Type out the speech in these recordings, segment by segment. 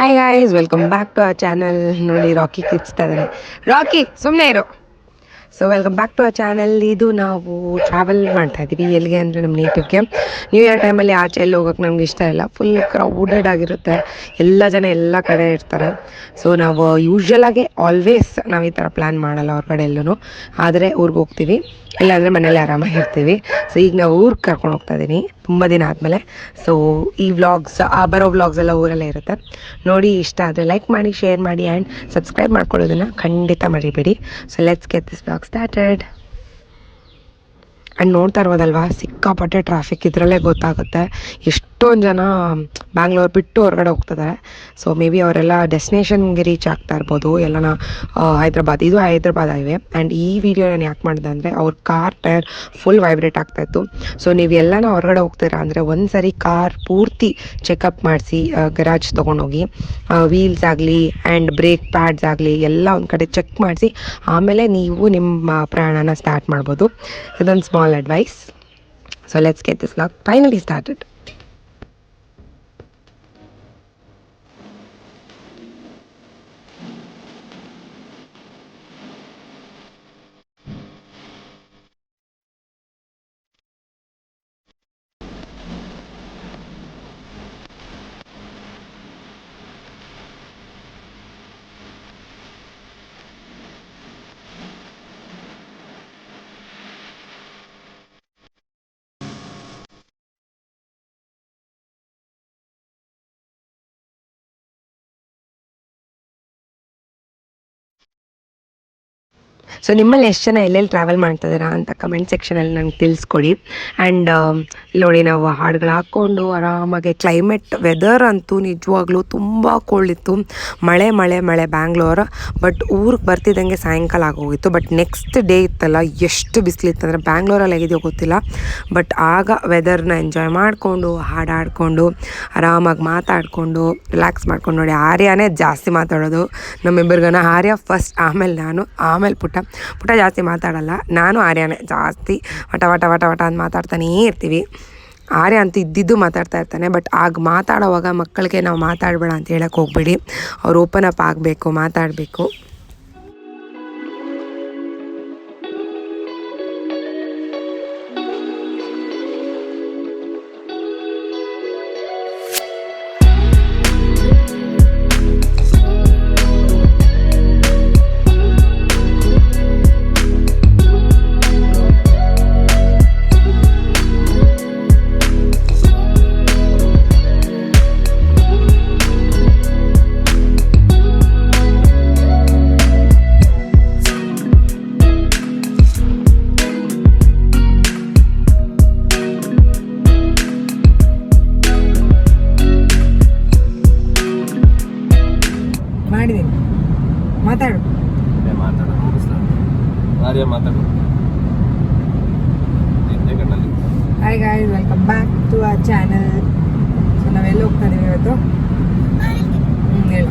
Hi guys, welcome back to our channel. ನೋಡಿ Rocky ಕಿಚ್ತಾ ಇದ್ದಾನೆ. ರಾಕಿ ಸುಮ್ಮನೆ ಇರು. So welcome back to our channel. ಇದು ನಾವು ಟ್ರಾವೆಲ್ ಮಾಡ್ತಾ ಇದ್ದೀವಿ. ಎಲ್ಲಿಗೆ ಅಂದರೆ ನಮ್ಮ ನೇಟಿವ್ಗೆ. ನ್ಯೂ ಇಯರ್ ಟೈಮಲ್ಲಿ ಆಚೆ ಎಲ್ಲಿ ಹೋಗೋಕ್ಕೆ ನಮ್ಗೆ ಇಷ್ಟ ಇಲ್ಲ. ಫುಲ್ ಕ್ರೌಡೆಡ್ ಆಗಿರುತ್ತೆ, ಎಲ್ಲ ಜನ ಎಲ್ಲ ಕಡೆ ಇರ್ತಾರೆ. ಸೊ ನಾವು ಯೂಶ್ವಲಾಗಿ ಆಲ್ವೇಸ್ ನಾವು ಈ ಥರ ಪ್ಲ್ಯಾನ್ ಮಾಡಲ್ಲ ಹೊರಗಡೆ ಎಲ್ಲೂ. ಆದರೆ ಊರಿಗೆ ಹೋಗ್ತೀವಿ, ಇಲ್ಲಾಂದರೆ ಮನೇಲಿ ಆರಾಮಾಗಿ ಇರ್ತೀವಿ. ಸೊ ಈಗ ನಾವು ಊರಿಗೆ ಕರ್ಕೊಂಡು ಹೋಗ್ತಾ ಇದ್ದೀನಿ ತುಂಬ ದಿನ ಆದಮೇಲೆ. ಸೊ ಈ ವ್ಲಾಗ್ಸ್, ಬರೋ ವ್ಲಾಗ್ಸ್ ಎಲ್ಲ ಊರಲ್ಲೇ ಇರುತ್ತೆ. ನೋಡಿ ಇಷ್ಟ ಆದರೆ ಲೈಕ್ ಮಾಡಿ, ಶೇರ್ ಮಾಡಿ ಆ್ಯಂಡ್ ಸಬ್ಸ್ಕ್ರೈಬ್ ಮಾಡ್ಕೊಳ್ಳೋದನ್ನು ಖಂಡಿತ ಮರಿಬೇಡಿ. So let's get this vlog started. And ನೋಡ್ತಾ ಇರ್ಬೋದಲ್ವಾ, ಸಿಕ್ಕಾಪಟ್ಟೆ ಟ್ರಾಫಿಕ್. ಇದರಲ್ಲೇ ಗೊತ್ತಾಗುತ್ತೆ ಎಷ್ಟೊಂದು ಜನ ಬ್ಯಾಂಗ್ಳೂರ್ ಬಿಟ್ಟು ಹೊರಗಡೆ ಹೋಗ್ತಿದ್ದಾರೆ. ಸೊ ಮೇ ಬಿ ಅವರೆಲ್ಲ ಡೆಸ್ಟಿನೇಷನ್ಗೆ ರೀಚ್ ಆಗ್ತಾ ಇರ್ಬೋದು, ಎಲ್ಲನ ಹೈದ್ರಾಬಾದ್. ಇದು ಹೈದ್ರಾಬಾದ್ ಹೈವೇ. ಆ್ಯಂಡ್ ಈ ವಿಡಿಯೋ ನಾನು ಯಾಕೆ ಮಾಡಿದೆ ಅಂದರೆ ಅವ್ರ ಕಾರ್ ಟೈರ್ ಫುಲ್ ವೈಬ್ರೇಟ್ ಆಗ್ತಾಯಿತ್ತು. ಸೊ ನೀವು ಎಲ್ಲನ ಹೊರಗಡೆ ಹೋಗ್ತೀರಾ ಅಂದರೆ ಒಂದು ಸರಿ ಕಾರ್ ಪೂರ್ತಿ ಚೆಕಪ್ ಮಾಡಿಸಿ ಗರಾಜ್ ತೊಗೊಂಡೋಗಿ, ವೀಲ್ಸ್ ಆಗಲಿ ಆ್ಯಂಡ್ ಬ್ರೇಕ್ ಪ್ಯಾಡ್ಸ್ ಆಗಲಿ ಎಲ್ಲ ಒಂದು ಕಡೆ ಚೆಕ್ ಮಾಡಿಸಿ ಆಮೇಲೆ ನೀವು ನಿಮ್ಮ ಪ್ರಯಾಣನ ಸ್ಟಾರ್ಟ್ ಮಾಡ್ಬೋದು. ಇದೊಂದು small advice. So let's get this vlog finally started. So ನಿಮ್ಮಲ್ಲಿ ಎಷ್ಟು ಜನ ಎಲ್ಲೆಲ್ಲಿ ಟ್ರಾವೆಲ್ ಮಾಡ್ತಿದ್ದೀರಾ ಅಂತ ಕಮೆಂಟ್ ಸೆಕ್ಷನಲ್ಲಿ ನನಗೆ ತಿಳಿಸ್ಕೊಡಿ. ಆ್ಯಂಡ್ ನೋಡಿ, ನಾವು ಹಾಡುಗಳು ಹಾಕ್ಕೊಂಡು ಆರಾಮಾಗಿ ಕ್ಲೈಮೇಟ್ ವೆದರ್ ಅಂತೂ ನಿಜವಾಗ್ಲೂ ತುಂಬ ಕೋಲ್ಡ್ ಇತ್ತು. ಮಳೆ ಮಳೆ ಮಳೆ ಬ್ಯಾಂಗ್ಳೂರ್. ಬಟ್ ಊರಿಗೆ ಬರ್ತಿದ್ದಂಗೆ ಸಾಯಂಕಾಲ ಆಗೋಗಿತ್ತು. ಬಟ್ ನೆಕ್ಸ್ಟ್ ಡೇ ಇತ್ತಲ್ಲ, ಎಷ್ಟು ಬಿಸಿಲಿತ್ತು ಅಂದರೆ ಬ್ಯಾಂಗ್ಳೂರಲ್ಲಿ ಹೇಗಿದೆಯೋ ಗೊತ್ತಿಲ್ಲ. ಬಟ್ ಆಗ ವೆದರ್ನ ಎಂಜಾಯ್ ಮಾಡಿಕೊಂಡು, ಹಾಡಾಡಿಕೊಂಡು, ಆರಾಮಾಗಿ ಮಾತಾಡಿಕೊಂಡು, ರಿಲ್ಯಾಕ್ಸ್ ಮಾಡ್ಕೊಂಡು. ನೋಡಿ, ಆರ್ಯನೇ ಜಾಸ್ತಿ ಮಾತಾಡೋದು ನಮ್ಮಿಬ್ಬರಿಗನ. ಆರ್ಯ ಫಸ್ಟ್, ಆಮೇಲೆ ನಾನು, ಆಮೇಲೆ ಪುಟ್ಟ ಜಾಸ್ತಿ ಮಾತಾಡಲ್ಲ. ನಾನು ಆರ್ಯನೇ ಜಾಸ್ತಿ ವಟ ವಟ ವಟ ವಟ ಅಂತ ಮಾತಾಡ್ತಾನೇ ಇರ್ತೀವಿ. ಆರ್ಯ ಅಂತೂ ಇದ್ದಿದ್ದು ಮಾತಾಡ್ತಾ ಇರ್ತಾನೆ. ಬಟ್ ಆಗ ಮಾತಾಡೋವಾಗ ಮಕ್ಕಳಿಗೆ ನಾವು ಮಾತಾಡಬೇಡ ಅಂತ ಹೇಳಕ್ಕೆ ಹೋಗ್ಬೇಡಿ. ಅವ್ರು ಓಪನ್ ಅಪ್ ಆಗಬೇಕು, ಮಾತಾಡಬೇಕು. Hi guys, welcome back to our channel. So ನಾವೆಲ್ಲ ಹೋಗ್ತಾ ಇದೀವಿ ಇವತ್ತು? ಹೇಳು.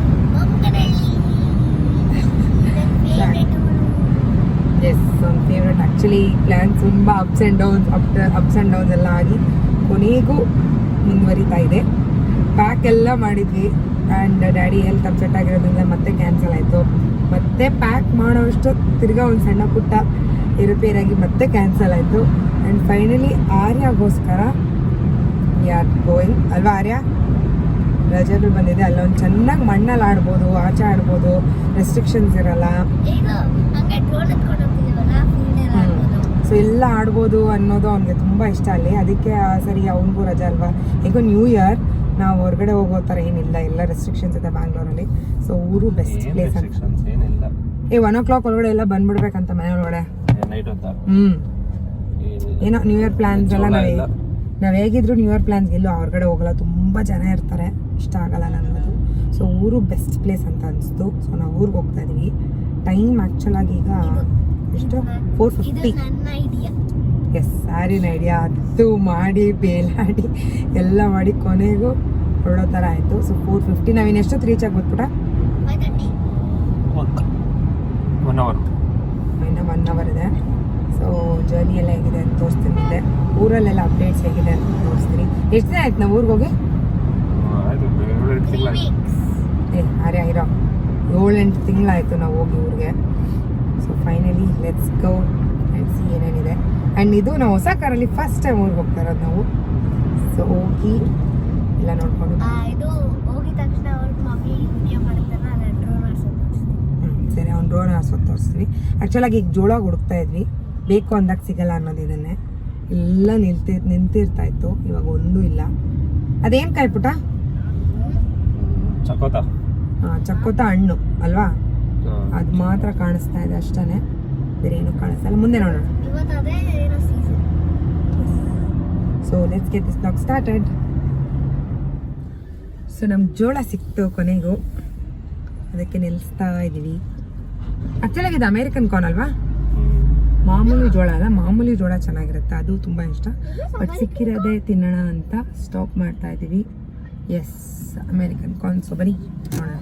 ಎಸ್, ಒಂದು ಫೇವ್ರೆಟ್. ಆ್ಯಕ್ಚುಲಿ ಪ್ಲ್ಯಾನ್ ತುಂಬ ಅಪ್ಸ್ ಆ್ಯಂಡ್ ಡೌನ್ಸ್ ಎಲ್ಲ ಆಗಿ ಕೊನೆಗೂ ಮುಂದುವರಿತಾ ಇದೆ. ಪ್ಯಾಕ್ ಎಲ್ಲ ಮಾಡಿದ್ವಿ ಆ್ಯಂಡ್ ಡ್ಯಾಡಿ ಹೆಲ್ತ್ ಅಪ್ಸೆಟ್ ಆಗಿರೋದ್ರಿಂದ ಮತ್ತೆ ಕ್ಯಾನ್ಸಲ್ ಆಯಿತು. ಮತ್ತೆ ಪ್ಯಾಕ್ ಮಾಡೋಷ್ಟು ತಿರ್ಗಾ ಒಂದು ಸಣ್ಣ ಪುಟ್ಟ ರಿಪೇರ್ ಆಗಿ ಮತ್ತೆ ಕ್ಯಾನ್ಸಲ್ ಆಯಿತು. ಆ್ಯಂಡ್ ಫೈನಲಿ ಆರ್ಯಾಗೋಸ್ಕರ ವಿ ಆರ್ ಗೋಯಿಂಗ್ ಅಲ್ವಾ ಆರ್ಯ? ರಜೆಗಳು ಬಂದಿದೆ. ಅಲ್ಲೊಂದು ಚೆನ್ನಾಗಿ ಮಣ್ಣಲ್ಲಿ ಆಡ್ಬೋದು, ಆಚೆ ಆಡ್ಬೋದು, ರೆಸ್ಟ್ರಿಕ್ಷನ್ಸ್ ಇರಲ್ಲ. ಸೊ ಎಲ್ಲ ಆಡ್ಬೋದು ಅನ್ನೋದು ಅವ್ನಿಗೆ ತುಂಬ ಇಷ್ಟ ಅಲ್ಲಿ. ಅದಕ್ಕೆ ಸರಿ ಅವನಿಗೂ ರಜೆ ಅಲ್ವಾ. ಈಗ ನ್ಯೂ ಇಯರ್ ನಾವು ಹೊರಗಡೆ ಹೋಗೋ ಥರ ಏನಿಲ್ಲ, ಎಲ್ಲ ರೆಸ್ಟ್ರಿಕ್ಷನ್ಸ್ ಇದೆ ಬ್ಯಾಂಗ್ಳೂರಲ್ಲಿ. ಸೊ ಊರು ಬೆಸ್ಟ್ ಪ್ಲೇಸ್ ಅಂತ. 1 o'clock ಒಳಗಡೆ ಎಲ್ಲ ಬಂದ್ಬಿಡ್ಬೇಕಂತ ಮನೆ ಒಳಗಡೆ. ಏನೋ ನ್ಯೂ ಇಯರ್ ಪ್ಲಾನ್ಸ್ ಎಲ್ಲ ನಾವು ಹೇಗಿದ್ರು ನ್ಯೂ ಇಯರ್ ಪ್ಲಾನ್ಸ್ಗೆ ಎಲ್ಲೂ ಹೊರಗಡೆ ಹೋಗಲ್ಲ, ತುಂಬ ಜನ ಇರ್ತಾರೆ, ಇಷ್ಟ ಆಗಲ್ಲ ನನಗದು. ಸೊ ಊರು ಬೆಸ್ಟ್ ಪ್ಲೇಸ್ ಅಂತ ಅನಿಸ್ತು. ಸೊ ನಾವು ಊರಿಗೆ ಹೋಗ್ತಾ ಇದೀವಿ. ಟೈಮ್ ಆ್ಯಕ್ಚುಲಾಗಿ ಈಗ ಎಷ್ಟು 4:50. ಎಸ್, ಆರ್ಯನ ಐಡಿಯಾ. ಅದು ಮಾಡಿ ಬೇಲಾಡಿ ಎಲ್ಲ ಮಾಡಿ ಕೊನೆಗೂ ಹೊರಡೋ ಥರ ಆಯಿತು. ಸೊ 4:50. ನಾವಿನ್ನು ಎಷ್ಟೊತ್ತು ರೀಚ್ ಆಗ್ಬಿಟ್ಬಿಟ್ಟ? 1 hour ಇದೆ. ಸೊ ಜರ್ನಿ ಎಲ್ಲ ಹೇಗಿದೆ ಅಂತ ತೋರಿಸ್ತೀನಿ. ಮುಂದೆ ಊರಲ್ಲೆಲ್ಲ ಅಪ್ಡೇಟ್ಸ್ ಹೇಗಿದೆ ಅಂತ ತೋರಿಸ್ತೀನಿ. ಎಷ್ಟು ದಿನ ಆಯ್ತು ನಾವು ಊರಿಗೆ ಹೋಗಿ? ಅರೆ ಇರೋ 7-8 ತಿಂಗಳಾಯಿತು ನಾವು ಹೋಗಿ ಊರಿಗೆ. So finally let's go and C ಏನೇನಿದೆ. ಆ್ಯಂಡ್ ಇದು ನಾವು ಹೊಸ ಕಾರಲ್ಲಿ ಫಸ್ಟ್ ಟೈಮ್ ಊರಿಗೆ ಹೋಗ್ತಾ ಇರೋದು ನಾವು. ಸೊ ಹೋಗಿ ಎಲ್ಲ ನೋಡ್ಕೊಂಡು ಇದು ಹೋಗಿದ ತಕ್ಷಣ ಅವ್ರ ಮಮ್ಮಿ ವಿಡಿಯೋ ಮಾಡ್ತಾರ, ಡ್ರೋನ್ ಆಡ್ಸೋದು. ಸರಿ, ಅವ್ನು ಡ್ರೋನ್ ಆಡ್ಸೋದು ತೋರಿಸ್ತೀವಿ. ಆ್ಯಕ್ಚುಲಾಗಿ ಈಗ ಜೋಳ ಹುಡುಕ್ತಾ ಇದ್ವಿ, ಬೇಕು ಅಂದಾಗ ಸಿಗಲ್ಲ ಅನ್ನೋದು ಇದನ್ನೇ. ಎಲ್ಲ ನಿಂತಿರ್ತಾ ಇತ್ತು, ಇವಾಗ ಒಂದೂ ಇಲ್ಲ. ಅದೇನು ಕಾಯಿ ಪುಟ? ಚಕ್ಕೋತ ಹಣ್ಣು ಅಲ್ವಾ? ಅದು ಮಾತ್ರ ಕಾಣಿಸ್ತಾ ಇದೆ ಅಷ್ಟೇ, ಬೇರೆ ಏನೂ ಕಾಣಿಸ್ತಲ್ಲ. ಮುಂದೆ ನೋಡೋಣ. So let's get this blog started. So ನಮ್ಗೆ ಜೋಳ ಸಿಕ್ತು ಕೊನೆಗೂ, ಅದಕ್ಕೆ ನಿಲ್ಲಿಸ್ತಾ ಇದ್ದೀವಿ. ಆ್ಯಕ್ಚುಲಾಗಿ ಇದು ಅಮೇರಿಕನ್ ಕಾರ್ನ್ ಅಲ್ವಾ? ಮಾಮೂಲಿ ಜೋಳ ಅಲ್ಲ, ಮಾಮೂಲಿ ಜೋಳ ಚೆನ್ನಾಗಿರುತ್ತೆ, ಅದು ತುಂಬ ಇಷ್ಟ. ಬಟ್ ಸಿಕ್ಕಿರೋದೇ ತಿನ್ನೋಣ ಅಂತ ಸ್ಟಾಪ್ ಮಾಡ್ತಾ ಇದ್ದೀವಿ. S, American corn. ಸೊ ಬನ್ನಿ ನೋಡೋಣ.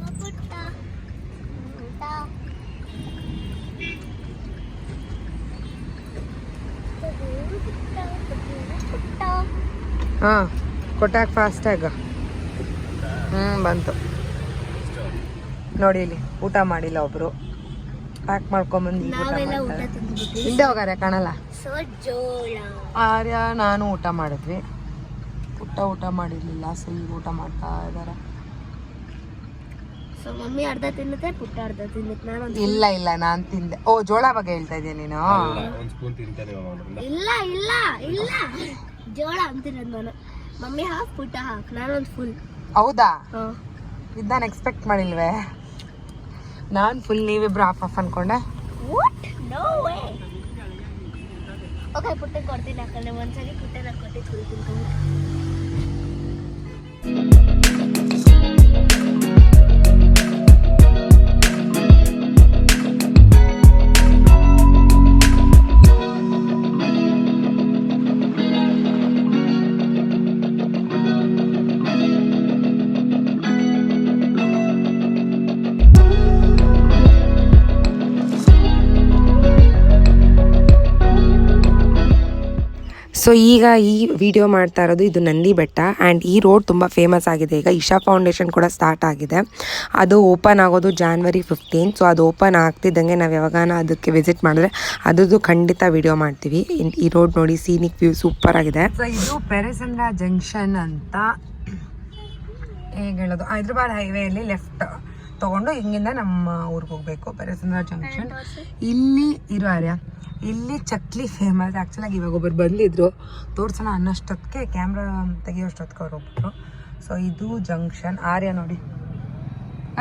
ಹಾಂ, ಕೊಟ್ಟಾಗ ಫಾಸ್ಟಾಗ ಬಂತು ನೋಡಿ. ಇಲ್ಲಿ ಊಟ ಮಾಡಿಲ್ಲ ಒಬ್ರು, ಪ್ಯಾಕ್ ಮಾಡ್ಕೊಂಬಂದು ಹಿಂದೆ ಹೋಗಾರೆ ಕಾಣಲ್ಲ. ಆರ್ಯ ನಾನು ಊಟ ಮಾಡಿದ್ವಿ, ಊಟ ಮಾಡಿರ್ಲಿಲ್ಲ. ಸೊ ಈಗ ಊಟ ಮಾಡ್ತಾ ಇದಾರೆ. ಮಮ್ಮಿ ಅರ್ಧ ತಿನ್ನುತ್ತೆ, ಪುಟ್ಟ ಅರ್ಧ ತಿನ್ನುತ್ತೆ. ಇಲ್ಲ ನಾನು ತಿಂದೆ. ಓ, ಜೋಳ ಬಗ್ಗೆ ಹೇಳ್ತಾ ಇದೀಯ ನೀನು? ಇಲ್ಲ ಇಲ್ಲ ಇಲ್ಲ, ಜೋಳ ಅಂತಿರೋದು ನಾನು. ಮಮ್ಮಿ ಹಾಫ್, ಪುಟ್ಟ ಹಾಫ್, ನಾನೊಂದು ಫುಲ್. ಹೌದಾ? ಇದು ನಾನು ಎಕ್ಸ್ಪೆಕ್ಟ್ ಮಾಡಿಲ್ವೇ. ನಾನು ಫುಲ್, ನೀವಿಬ್ರು ಹಾಫ್ ಹಾಫ್ ಅನ್ಕೊಂಡೆ. ಓಕೆ, ಪುಟ್ಟಕ್ಕೆ ಕೊಡ್ತೀನಿ. ಯಾಕಂದ್ರೆ ಒಂದ್ಸರಿ ಪುಟ್ಟನ ಕೊಟ್ಟು ಫುಲ್ ತಿನ್ಕೊಂಡು. ಸೊ ಈಗ ಈ ವಿಡಿಯೋ ಮಾಡ್ತಾ ಇರೋದು ಇದು ನಂದಿ ಬೆಟ್ಟ. ಆ್ಯಂಡ್ ಈ ರೋಡ್ ತುಂಬ ಫೇಮಸ್ ಆಗಿದೆ. ಈಗ ಇಶಾ ಫೌಂಡೇಶನ್ ಕೂಡ ಸ್ಟಾರ್ಟ್ ಆಗಿದೆ. ಅದು ಓಪನ್ ಆಗೋದು January 15. ಸೊ ಅದು ಓಪನ್ ಆಗ್ತಿದ್ದಂಗೆ ನಾವು ಯಾವಾಗಾನ ಅದಕ್ಕೆ ವಿಸಿಟ್ ಮಾಡಿದ್ರೆ ಅದರದ್ದು ಖಂಡಿತ ವಿಡಿಯೋ ಮಾಡ್ತೀವಿ. ಈ ರೋಡ್ ನೋಡಿ, ಸೀನಿಕ್ ವ್ಯೂ ಸೂಪರ್ ಆಗಿದೆ. ಸೊ ಇದು ಪೆರೆಸಂದ್ರ ಜಂಕ್ಷನ್ ಅಂತ ಹೇಗೆ ಹೇಳೋದು, ಹೈದ್ರಾಬಾದ್ ಹೈವೇಯಲ್ಲಿ ಲೆಫ್ಟ್ ತೊಗೊಂಡು ಹಿಂಗಿಂದ ನಮ್ಮ ಊರಿಗೆ ಹೋಗಬೇಕು. ಪೆರೆಸಂದ್ರ ಜಂಕ್ಷನ್ ಇಲ್ಲಿ ಇರೋ ಆರ್ಯ, ಇಲ್ಲಿ ಚಕ್ಲಿ ಫೇಮಸ್. ಆ್ಯಕ್ಚುಲಾಗಿ ಇವಾಗ ಒಬ್ಬರು ಬಂದಿದ್ರು, ತೋರ್ಸೋಣ ಅನ್ನೋಷ್ಟೊತ್ತಿಗೆ, ಕ್ಯಾಮ್ರಾ ತೆಗಿಯೋಷ್ಟೊತ್ತಿಗೆ ಅವ್ರು ಹೋಗ್ಬಿಟ್ರು. ಸೊ ಇದು ಜಂಕ್ಷನ್. ಆರ್ಯ ನೋಡಿ,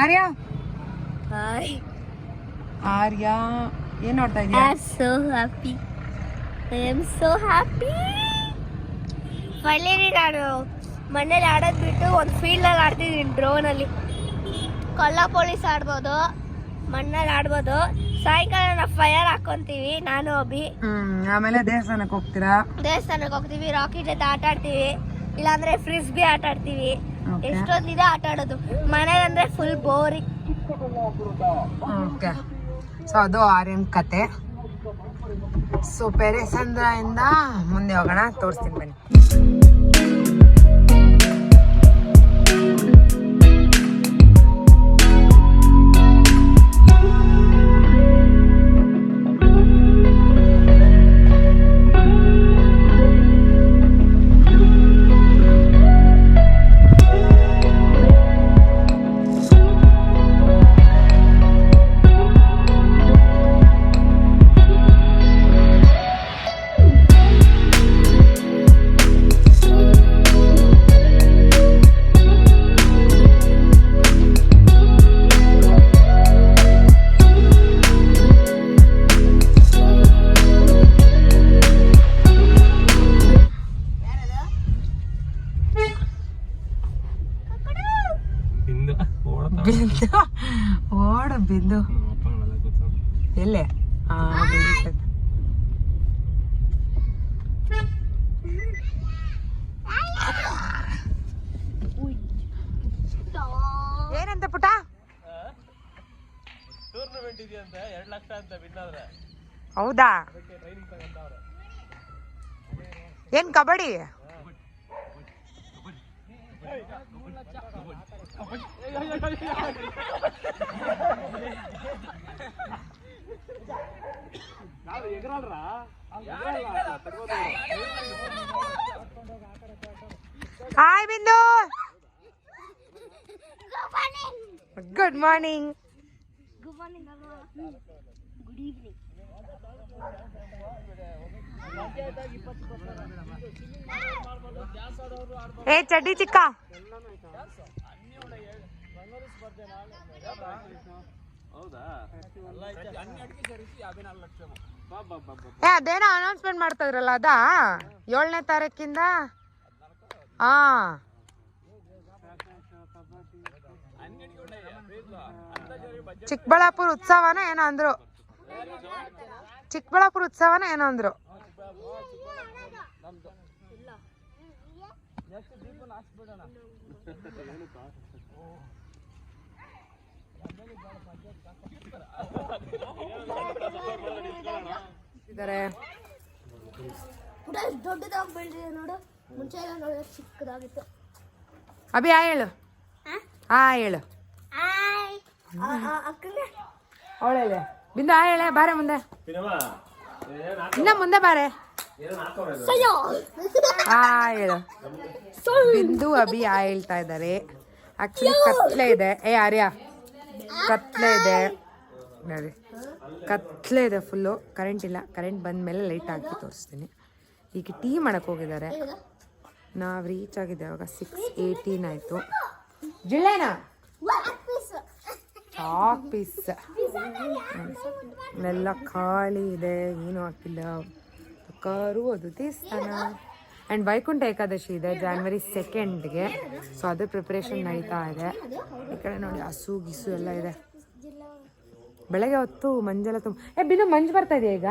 ಆರ್ಯ ಆರ್ಯ ಏನು ನೋಡ್ತಾ ಇದೀಯ? So happy. ಫೈನಲಿ ನಾನು ಮನೇಲಿ ಆಡೋದು ಬಿಟ್ಟು ಒಂದು ಫೀಲ್ಡಲ್ಲಿ ಆಡ್ತಿದ್ದೀನಿ, ಡ್ರೋನಲ್ಲಿ. ಕಳ್ಳ ಪೊಲೀಸ್ ಆಡ್ಬೋದು, ಮಣ್ಣಲ್ಲಿ ಆಡ್ಬೋದು. ಸಾಯಂಕಾಲ ನಾವು ಫೈರ್ ಹಾಕೊಂತೀವಿ, ನಾನು ಅಭಿ. ಆಮೇಲೆ ದೇವಸ್ಥಾನಕ್ಕೆ ಹೋಗ್ತೀವಿ, ರಾಕೆಟ್ ಜೊತೆ ಆಟ ಆಡ್ತೀವಿ, ಇಲ್ಲಾಂದ್ರೆ ಫ್ರಿಸ್ಬಿ ಆಟ ಆಡ್ತೀವಿ. ಎಷ್ಟೊಂದಿದೆ ಆಟ ಆಡೋದು. ಮನೇಲಂದ್ರೆ ಫುಲ್ ಬೋರಿಂಗ್. ಓಕೆ, ಸೊ ಅದು ಆರ್ಯನ್ ಕತೆ. ಸೊ ಪೆರೆಸಂದ್ರ ಇಂದ ಮುಂದೆ ಹೋಗೋಣ, ತೋರಿಸ್ತೀನಿ ಬನ್ನಿ. ಓಡ ಬಿಂದು ಎಲ್ಲೇ ಏನಂತ ಪುಟ? ಟೂರ್ನಮೆಂಟ್ ಇದೆಯಂತೆ, 2 ಲಕ್ಷ ಅಂತ ಬಿದ್ದಾದ್ರೆ. ಹೌದಾ? ಏನ್ ಕಬಡ್ಡಿ? ಹಾಯ್ ಬಿಂದು. Good morning. ಗುಡ್ ಮಾರ್ನಿಂಗ್ ಅಲ್ವಾ, ಗುಡ್ ಈವ್ನಿಂಗ್. ಏ ಚಡ್ಡಿ ಚಿಕ್ಕ. ಏ ಅದೇನೋ ಅನೌನ್ಸ್ಮೆಂಟ್ ಮಾಡ್ತಾ ಇದ್ರಲ್ಲ, ಅದಾ 7ನೇ ತಾರೀಕಿಂದ? ಹಾ, ಚಿಕ್ಕಬಳ್ಳಾಪುರ ಉತ್ಸವನ ಏನೋ ಅಂದ್ರು. ಚಿಕ್ಕಬಳ್ಳಾಪುರ ಉತ್ಸವನ ಏನೋ ಅಂದ್ರು. ದೊಡ್ಡದಾಗಿ ಬೆಳೆದಿದೆ ನೋಡು, ಮುಂಚೆ ಎಲ್ಲ ನೋಡಿದ್ರೆ ಚಿಕ್ಕದಾಗಿತ್ತು. ಅಭಿ ಆ ಹೇಳು. ಆ ಹೇಳು. ಅಕ್ಕಂಗೆ ಅವಳೆ ಬಿಂದು ಆ ಹೇಳೆ. ಬಾರೆ ಮುಂದೆ, ಇನ್ನ ಮುಂದೆ ಬಾರೆ. ಆ ಹೇಳು. ಬಿಂದು ಅಭಿ ಆ ಹೇಳ್ತಾ ಇದ್ದಾರೆ. ಆಕ್ಚುಲಿ ಕತ್ಲೆ ಇದೆ. ಏ ಆರ್ಯ, ಕತ್ಲೆ ಇದೆ ನೋಡಿ, ಕತ್ಲೆ ಇದೆ ಫುಲ್ಲು. ಕರೆಂಟ್ ಇಲ್ಲ. ಕರೆಂಟ್ ಬಂದ್ಮೇಲೆ ಲೈಟ್ ಹಾಕಿ ತೋರಿಸ್ತೀನಿ. ಈಗ ಟೀ ಮಾಡಕ್ ಹೋಗಿದ್ದಾರೆ. ನಾವು ರೀಚ್ ಆಗಿದೆ ಅವಾಗ 6:18 ಆಯ್ತು. ಜಿಲ್ಲೆನಾ ಚಾಕ್ ಪೀಸ್ ಎಲ್ಲ ಖಾಲಿ ಇದೆ, ಏನೂ ಹಾಕಿಲ್ಲ. ಕಾರು ಅದು ದೇವಸ್ಥಾನ. ಆ್ಯಂಡ್ ವೈಕುಂಠ ಏಕಾದಶಿ ಇದೆ January 2ಗೆ. ಸೊ ಅದ್ರ ಪ್ರಿಪ್ರೇಷನ್ ನಡೀತಾ ಇದೆ. ಈ ಕಡೆ ನೋಡಿ ಹಸು ಗಿಸು ಎಲ್ಲ ಇದೆ. ಬೆಳಗ್ಗೆ ಹೊತ್ತು ಮಂಜೆಲ್ಲ ತುಂಬ ಬಿದ್ದು ಮಂಜು ಬರ್ತಾ ಇದೆ ಈಗ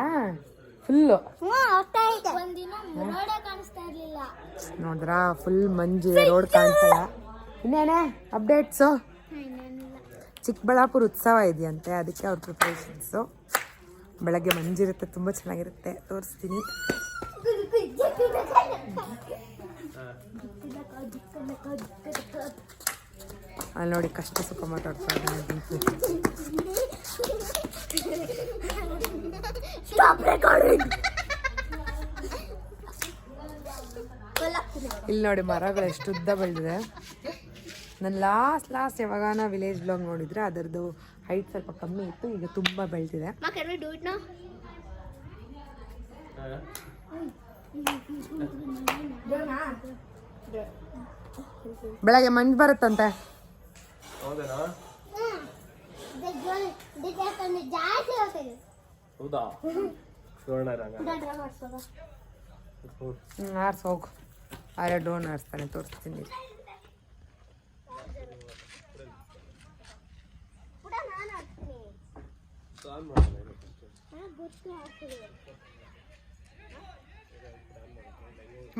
ಫುಲ್ಲು. ನೋಡಿದ್ರಾ, ಫುಲ್ ಮಂಜು, ರೋಡ್ ಕಾಣಿಸಲ್ಲ. ಇನ್ನೇನೆ ಅಪ್ಡೇಟ್ಸು? ಚಿಕ್ಕಬಳ್ಳಾಪುರ ಉತ್ಸವ ಇದೆಯಂತೆ, ಅದಕ್ಕೆ ಅವ್ರ ಪ್ರಿಪ್ರೇಷನ್ಸು. ಬೆಳಗ್ಗೆ ಮಂಜಿರುತ್ತೆ, ತುಂಬ ಚೆನ್ನಾಗಿರುತ್ತೆ, ತೋರಿಸ್ತೀನಿ. ಅಲ್ಲಿ ನೋಡಿ ಕಷ್ಟ ಸುಖ ಮಾತಾಡ್ತಾ ಇದ್ದಾನೆ. ಇಲ್ಲಿ ನೋಡಿ ಮರಗಳು ಎಷ್ಟು ಉದ್ದ ಬೆಳೆದಿದೆ. ನಾನು ಲಾಸ್ಟ್ ಯಾವಾಗಾನ ವಿಲೇಜ್ ಬ್ಲಾಗ್ ನೋಡಿದ್ರೆ ಅದರದ್ದು ಹೈಟ್ ಸ್ವಲ್ಪ ಕಮ್ಮಿ ಇತ್ತು, ಈಗ ತುಂಬ ಬೆಳೆದಿದೆ. ಬೆಳಗ್ಗೆ ಮಂಜು ಬರುತ್ತಂತೆ. ಆರ್ಸ್ ಹೋಗು. ಆರೆ ಡ್ರೋನ್ ಆರಿಸ್ತಾನೆ, ತೋರಿಸ್ತೀನಿ.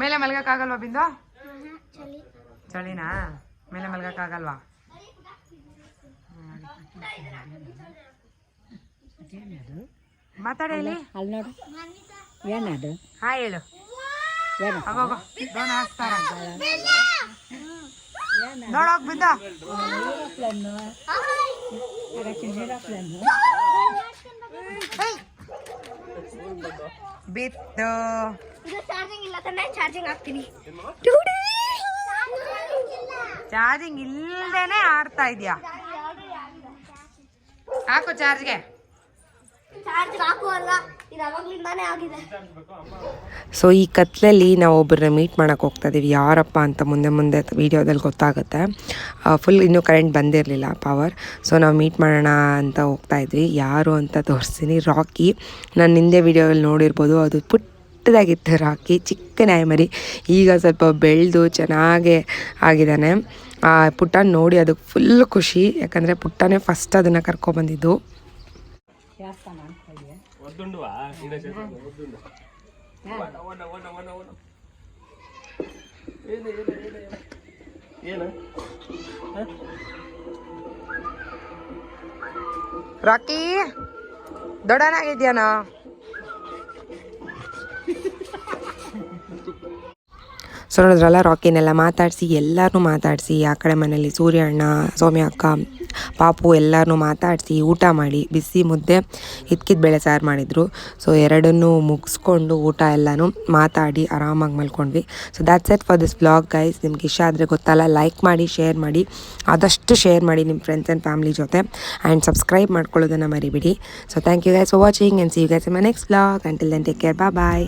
ಮೇಲೆ ಮಲ್ಗಕ್ಕಾಗಲ್ವಾ ಬಿಂದು? ಚಳಿನಾ? ಮೇಲೆ ಮಲ್ಗಕ್ಕಾಗಲ್ವಾ? ಮಾತಾಡ ಇಲ್ಲಿ. ಅಲ್ಲಿ ನೋಡು, ಏನದು? ಹಾ ಹೇಳು. ಡ್ರೋನ್ ಹಾಕ್ತಾರ ನೋಡೋಕ್ ಬಿದ್ದ. ಬಿತ್ತು. ಚಾರ್ಜಿಂಗ್ ಇಲ್ದೇನೆ ಆಡ್ತಾ ಇದ್ಯಾ? ಹಾಕು ಚಾರ್ಜ್ಗೆ. ಸೊ ಈ ಕತ್ಲಲ್ಲಿ ನಾವು ಒಬ್ಬರನ್ನ ಮೀಟ್ ಮಾಡಕ್ಕೆ ಹೋಗ್ತಾ ಇದೀವಿ. ಯಾರಪ್ಪ ಅಂತ ಮುಂದೆ ಮುಂದೆ ವೀಡಿಯೋದಲ್ಲಿ ಗೊತ್ತಾಗುತ್ತೆ. ಫುಲ್ ಇನ್ನೂ ಕರೆಂಟ್ ಬಂದಿರಲಿಲ್ಲ, ಪವರ್. ಸೊ ನಾವು ಮೀಟ್ ಮಾಡೋಣ ಅಂತ ಹೋಗ್ತಾ ಇದ್ವಿ. ಯಾರು ಅಂತ ತೋರಿಸ್ತೀನಿ. ರಾಕಿ, ನಾನು ಹಿಂದೆ ವೀಡಿಯೋದಲ್ಲಿ ನೋಡಿರ್ಬೋದು, ಅದು ಪುಟ್ಟದಾಗಿತ್ತು ರಾಕಿ, ಚಿಕ್ಕ ನಾಯಿಮರಿ. ಈಗ ಸ್ವಲ್ಪ ಬೆಳೆದು ಚೆನ್ನಾಗೇ ಆಗಿದ್ದಾನೆ. ಪುಟ್ಟ ನೋಡಿ ಅದಕ್ಕೆ ಫುಲ್ ಖುಷಿ, ಯಾಕಂದರೆ ಪುಟ್ಟನೇ ಫಸ್ಟ್ ಅದನ್ನು ಕರ್ಕೊಬಂದಿದ್ದು. ರಾಕಿ ದೊಡ್ಡನಾಗಿದ್ಯಾನ? ಸೊ ಸೊ ನೋಡಿದ್ರಲ್ಲ ರಾಕಿನೆಲ್ಲ ಮಾತಾಡಿಸಿ ಎಲ್ಲರನ್ನೂ ಮಾತಾಡಿಸಿ ಆ ಕಡೆ ಮನೇಲಿ ಸೂರ್ಯ ಅಣ್ಣ, ಸೌಮ್ಯ ಅಕ್ಕ, ಪಾಪು ಎಲ್ಲರನ್ನೂ ಮಾತಾಡಿಸಿ ಊಟ ಮಾಡಿ ಬಿಸಿ ಮುದ್ದೆ ಇದ್ಕಿದ ಬೇಳೆ ಸಾರು ಮಾಡಿದರು. ಸೊ ಎರಡನ್ನೂ ಮುಗಿಸ್ಕೊಂಡು ಊಟ ಎಲ್ಲನೂ ಮಾತಾಡಿ ಆರಾಮಾಗಿ ಮಲ್ಕೊಂಡ್ವಿ. So that's it for this vlog guys. ನಿಮ್ಗೆ ಇಷ್ಟ ಆದರೆ ಗೊತ್ತಲ್ಲ, ಲೈಕ್ ಮಾಡಿ, ಶೇರ್ ಮಾಡಿ, ಆದಷ್ಟು ಶೇರ್ ಮಾಡಿ ನಿಮ್ಮ ಫ್ರೆಂಡ್ಸ್ ಆ್ಯಂಡ್ ಫ್ಯಾಮಿಲಿ ಜೊತೆ, ಆ್ಯಂಡ್ ಸಬ್ಸ್ಕ್ರೈಬ್ ಮಾಡ್ಕೊಳ್ಳೋದನ್ನು ಮರಿಬಿಡಿ. So thank you guys for watching and see you guys in my next vlog. Until then take care, bye.